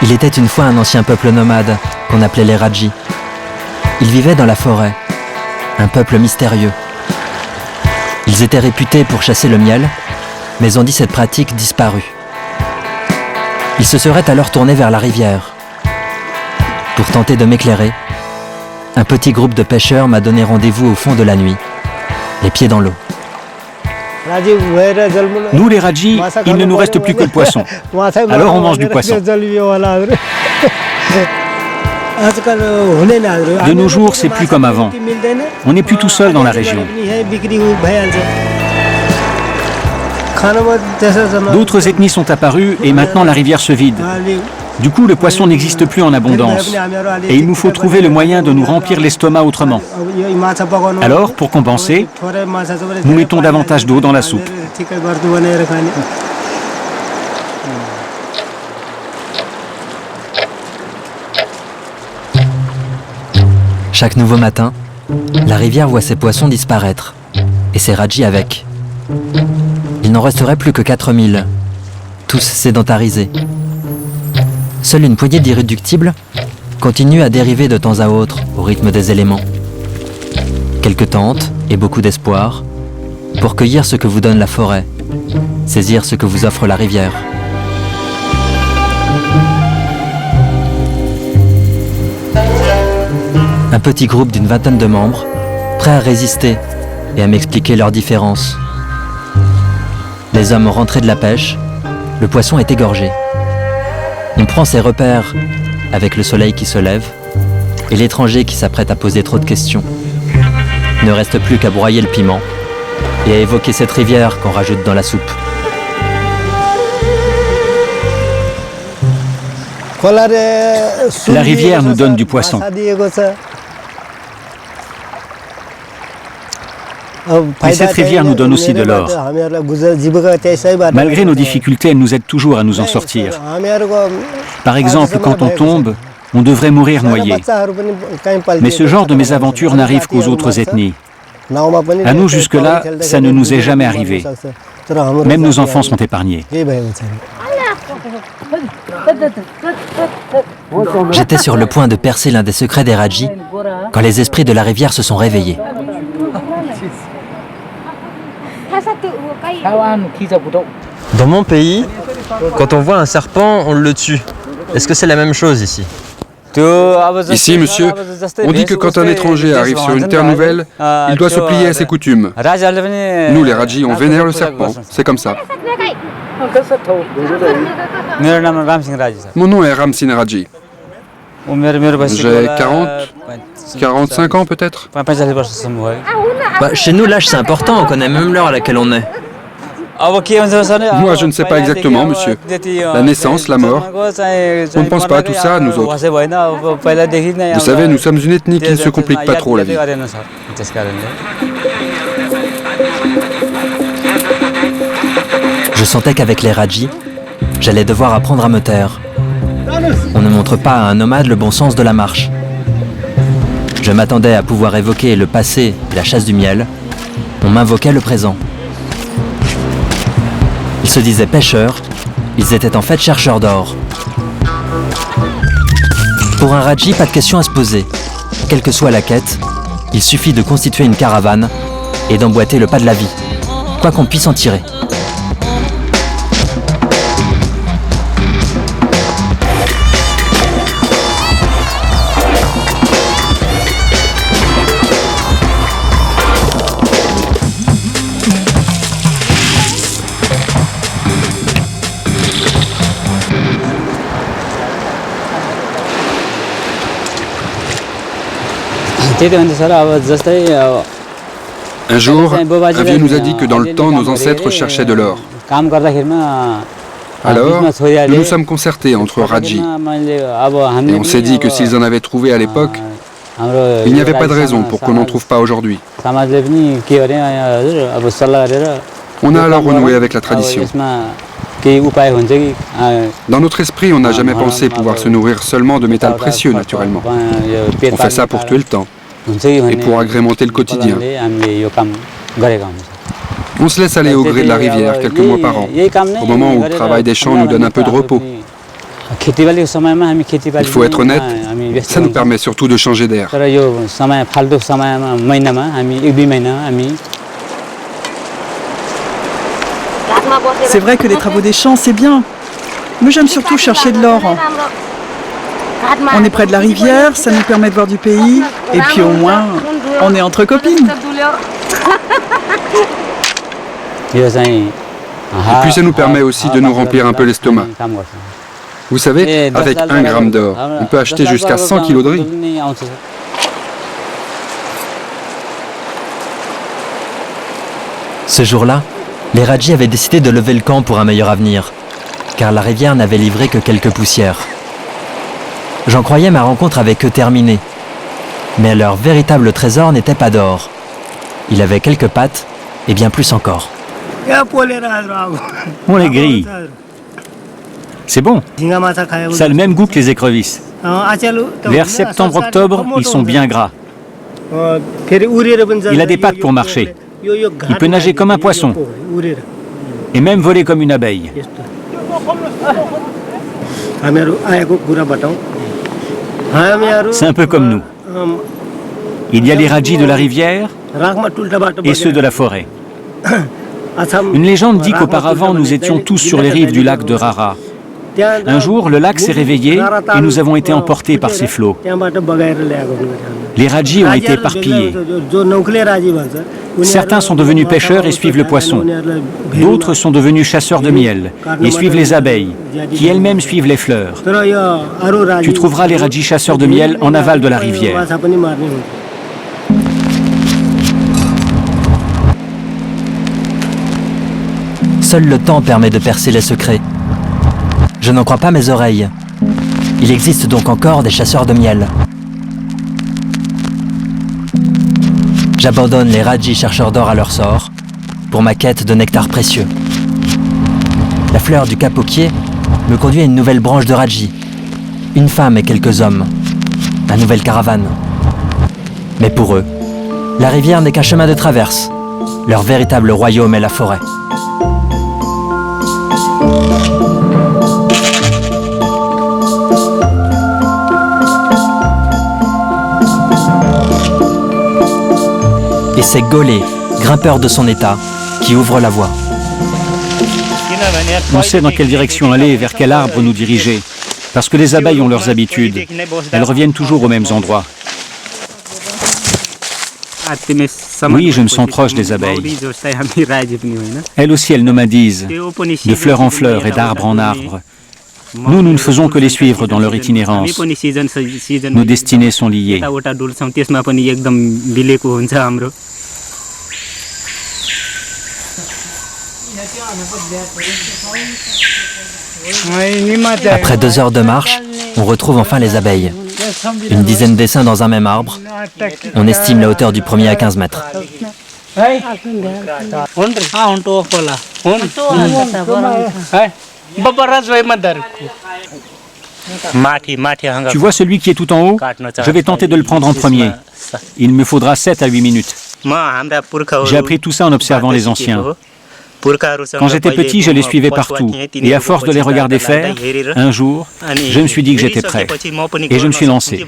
Il était une fois un ancien peuple nomade qu'on appelait les Rajis. Ils vivaient dans la forêt, un peuple mystérieux. Ils étaient réputés pour chasser le miel, mais ont dit cette pratique disparue. Ils se seraient alors tournés vers la rivière. Pour tenter de m'éclairer, un petit groupe de pêcheurs m'a donné rendez-vous au fond de la nuit, les pieds dans l'eau. Nous, les Rajis, il ne nous reste plus que le poisson. Alors on mange du poisson. De nos jours, c'est plus comme avant. On n'est plus tout seul dans la région. D'autres ethnies sont apparues et maintenant la rivière se vide. Du coup, le poisson n'existe plus en abondance. Et il nous faut trouver le moyen de nous remplir l'estomac autrement. Alors, pour compenser, nous mettons davantage d'eau dans la soupe. Chaque nouveau matin, la rivière voit ses poissons disparaître, et ses Rajis avec. Il n'en resterait plus que 4000, tous sédentarisés. Seule une poignée d'irréductibles continue à dériver de temps à autre au rythme des éléments. Quelques tentes et beaucoup d'espoir pour cueillir ce que vous donne la forêt, saisir ce que vous offre la rivière. Un petit groupe d'une vingtaine de membres, prêts à résister et à m'expliquer leurs différences. Les hommes rentrés de la pêche, le poisson est égorgé. On prend ses repères avec le soleil qui se lève et l'étranger qui s'apprête à poser trop de questions. Il ne reste plus qu'à broyer le piment et à évoquer cette rivière qu'on rajoute dans la soupe. La rivière nous donne du poisson. Mais cette rivière nous donne aussi de l'or. Malgré nos difficultés, elle nous aide toujours à nous en sortir. Par exemple, quand on tombe, on devrait mourir noyé. Mais ce genre de mésaventure n'arrive qu'aux autres ethnies. À nous, jusque-là, ça ne nous est jamais arrivé. Même nos enfants sont épargnés. J'étais sur le point de percer l'un des secrets des Rajis quand les esprits de la rivière se sont réveillés. Dans mon pays, quand on voit un serpent, on le tue. Est-ce que c'est la même chose ici? Ici, monsieur, on dit que quand un étranger arrive sur une terre nouvelle, il doit se plier à ses coutumes. Nous, les Rajis, on vénère le serpent. C'est comme ça. Mon nom est Ram Singh Raji. J'ai 45 ans peut-être. Chez nous, l'âge c'est important, on connaît même l'heure à laquelle on est. Moi, je ne sais pas exactement, monsieur. La naissance, la mort. On ne pense pas à tout ça, nous autres. Vous savez, nous sommes une ethnie qui ne se complique pas trop la vie. Je sentais qu'avec les Rajis, j'allais devoir apprendre à me taire. On ne montre pas à un nomade le bon sens de la marche. Je m'attendais à pouvoir évoquer le passé et la chasse du miel. On m'invoquait le présent. Ils se disaient pêcheurs, ils étaient en fait chercheurs d'or. Pour un Raji, pas de question à se poser. Quelle que soit la quête, il suffit de constituer une caravane et d'emboîter le pas de la vie, quoi qu'on puisse en tirer. Un jour, un vieux nous a dit que dans le temps, nos ancêtres cherchaient de l'or. Alors, nous nous sommes concertés entre Rajis. Et on s'est dit que s'ils en avaient trouvé à l'époque, il n'y avait pas de raison pour qu'on n'en trouve pas aujourd'hui. On a alors renoué avec la tradition. Dans notre esprit, on n'a jamais pensé pouvoir se nourrir seulement de métal précieux, naturellement. On fait ça pour tuer le temps et pour agrémenter le quotidien. On se laisse aller au gré de la rivière quelques mois par an, au moment où le travail des champs nous donne un peu de repos. Il faut être honnête, ça nous permet surtout de changer d'air. C'est vrai que les travaux des champs, c'est bien. Mais j'aime surtout chercher de l'or. On est près de la rivière, ça nous permet de voir du pays. Et puis au moins, on est entre copines. Et puis ça nous permet aussi de nous remplir un peu l'estomac. Vous savez, avec 1 gramme d'or, on peut acheter jusqu'à 100 kilos de riz. Ce jour-là, les Rajis avaient décidé de lever le camp pour un meilleur avenir, car la rivière n'avait livré que quelques poussières. J'en croyais ma rencontre avec eux terminée, mais leur véritable trésor n'était pas d'or. Il avait quelques pattes et bien plus encore. On les grille. C'est bon. Ça a le même goût que les écrevisses. Vers septembre-octobre, ils sont bien gras. Il a des pattes pour marcher. Il peut nager comme un poisson et même voler comme une abeille. C'est un peu comme nous. Il y a les Rajis de la rivière et ceux de la forêt. Une légende dit qu'auparavant nous étions tous sur les rives du lac de Rara. Un jour, le lac s'est réveillé et nous avons été emportés par ses flots. Les Rajis ont été éparpillés. Certains sont devenus pêcheurs et suivent le poisson. D'autres sont devenus chasseurs de miel et suivent les abeilles, qui elles-mêmes suivent les fleurs. Tu trouveras les Rajis chasseurs de miel en aval de la rivière. Seul le temps permet de percer les secrets. Je n'en crois pas mes oreilles. Il existe donc encore des chasseurs de miel. J'abandonne les Rajis chercheurs d'or à leur sort pour ma quête de nectar précieux. La fleur du capoquier me conduit à une nouvelle branche de Raji. Une femme et quelques hommes. La nouvelle caravane. Mais pour eux, la rivière n'est qu'un chemin de traverse. Leur véritable royaume est la forêt. Et c'est Golé, grimpeur de son état, qui ouvre la voie. On sait dans quelle direction aller et vers quel arbre nous diriger, parce que les abeilles ont leurs habitudes. Elles reviennent toujours aux mêmes endroits. Oui, je me sens proche des abeilles. Elles aussi, elles nomadisent, de fleur en fleur et d'arbre en arbre. Nous ne faisons que les suivre dans leur itinérance. Nos destinées sont liées. Après 2 heures de marche, on retrouve enfin les abeilles. Une dizaine d'essaims dans un même arbre. On estime la hauteur du premier à 15 mètres. Tu vois celui qui est tout en haut? Je vais tenter de le prendre en premier. Il me faudra 7 à 8 minutes. J'ai appris tout ça en observant les anciens. Quand j'étais petit, je les suivais partout. Et à force de les regarder faire, un jour, je me suis dit que j'étais prêt. Et je me suis lancé.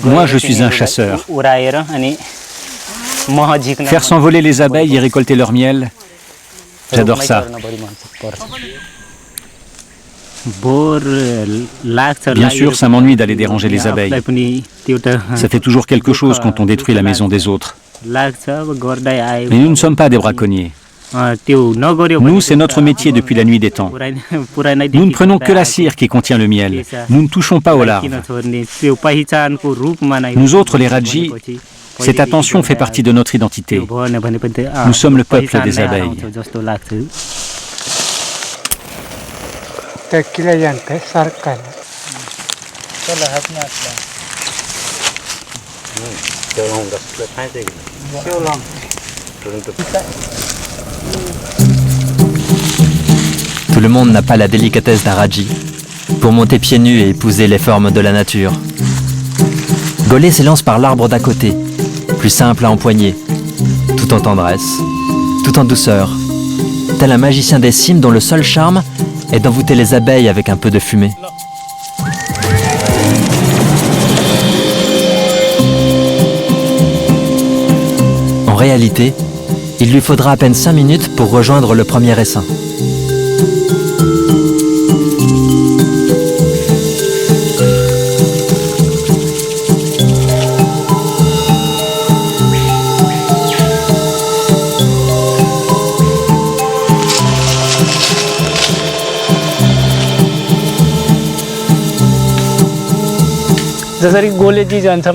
Moi, je suis un chasseur. Faire s'envoler les abeilles et récolter leur miel, j'adore ça. Bien sûr, ça m'ennuie d'aller déranger les abeilles. Ça fait toujours quelque chose quand on détruit la maison des autres. Mais nous ne sommes pas des braconniers. Nous, c'est notre métier depuis la nuit des temps. Nous ne prenons que la cire qui contient le miel. Nous ne touchons pas aux larves. Nous autres, les Rajis, cette attention fait partie de notre identité. Nous sommes le peuple des abeilles. Tout le monde n'a pas la délicatesse d'un Raji pour monter pieds nus et épouser les formes de la nature. Golé s'élance par l'arbre d'à côté, plus simple à empoigner, tout en tendresse, tout en douceur, tel un magicien des cimes dont le seul charme est d'envoûter les abeilles avec un peu de fumée. En réalité, il lui faudra à peine 5 minutes pour rejoindre le premier essaim.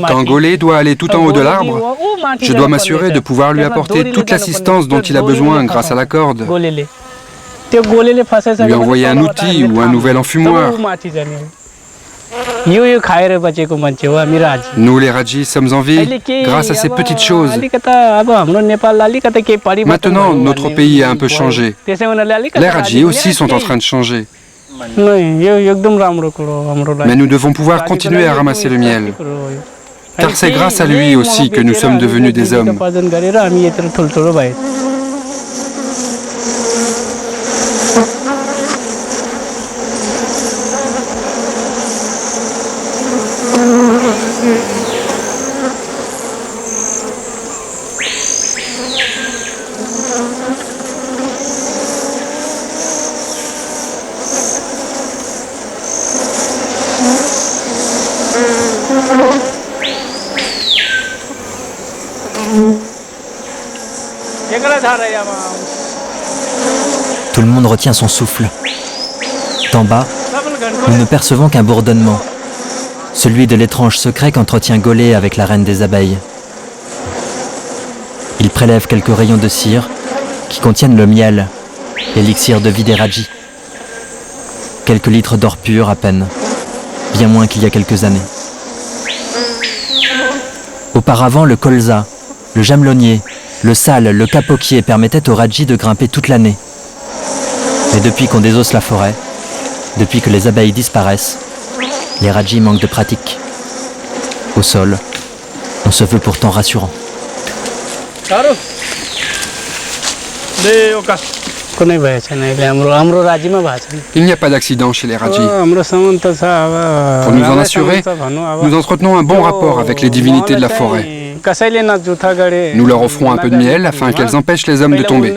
Quand Golé doit aller tout en haut de l'arbre, je dois m'assurer de pouvoir lui apporter toute l'assistance dont il a besoin grâce à la corde. Lui envoyer un outil ou un nouvel enfumoir. Nous, les Rajis, sommes en vie grâce à ces petites choses. Maintenant, notre pays a un peu changé. Les Rajis aussi sont en train de changer. Mais nous devons pouvoir continuer à ramasser le miel. Car c'est grâce à lui aussi que nous sommes devenus des hommes. Tout le monde retient son souffle. D'en bas, nous ne percevons qu'un bourdonnement, celui de l'étrange secret qu'entretient Golé avec la reine des abeilles. Il prélève quelques rayons de cire qui contiennent le miel, l'élixir de vie des Rajis. Quelques litres d'or pur à peine, bien moins qu'il y a quelques années. Auparavant, le colza, le jamelonnier, le sal, le capoquier permettaient aux Rajis de grimper toute l'année. Mais depuis qu'on désosse la forêt, depuis que les abeilles disparaissent, les Rajis manquent de pratique. Au sol, on se veut pourtant rassurant. Il n'y a pas d'accident chez les Rajis. Pour nous en assurer, nous entretenons un bon rapport avec les divinités de la forêt. Nous leur offrons un peu de miel afin qu'elles empêchent les hommes de tomber.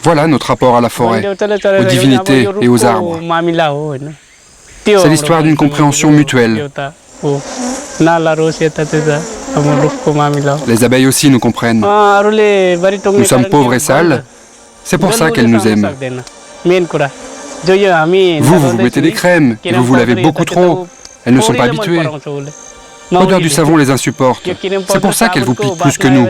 Voilà notre rapport à la forêt, aux divinités et aux arbres. C'est l'histoire d'une compréhension mutuelle. Les abeilles aussi nous comprennent. Nous sommes pauvres et sales, c'est pour ça qu'elles nous aiment. Vous mettez des crèmes, et vous lavez beaucoup trop. Elles ne sont pas habituées. L'odeur du savon les insupporte. C'est pour ça qu'elles vous piquent plus que nous.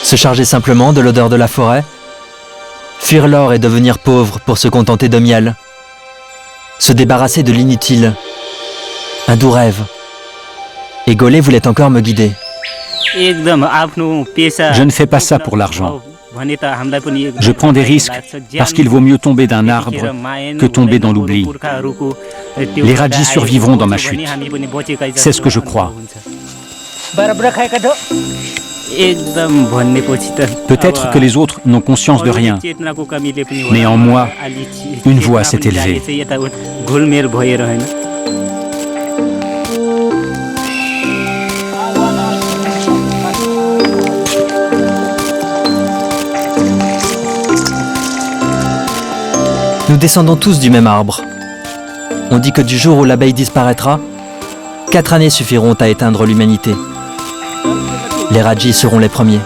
Se charger simplement de l'odeur de la forêt, fuir l'or et devenir pauvre pour se contenter de miel, se débarrasser de l'inutile, un doux rêve. Et Golé voulait encore me guider. Je ne fais pas ça pour l'argent. Je prends des risques parce qu'il vaut mieux tomber d'un arbre que tomber dans l'oubli. Les Rajis survivront dans ma chute. C'est ce que je crois. Peut-être que les autres n'ont conscience de rien, mais en moi, une voix s'est élevée. Nous descendons tous du même arbre. On dit que du jour où l'abeille disparaîtra, 4 années suffiront à éteindre l'humanité. Les Rajis seront les premiers.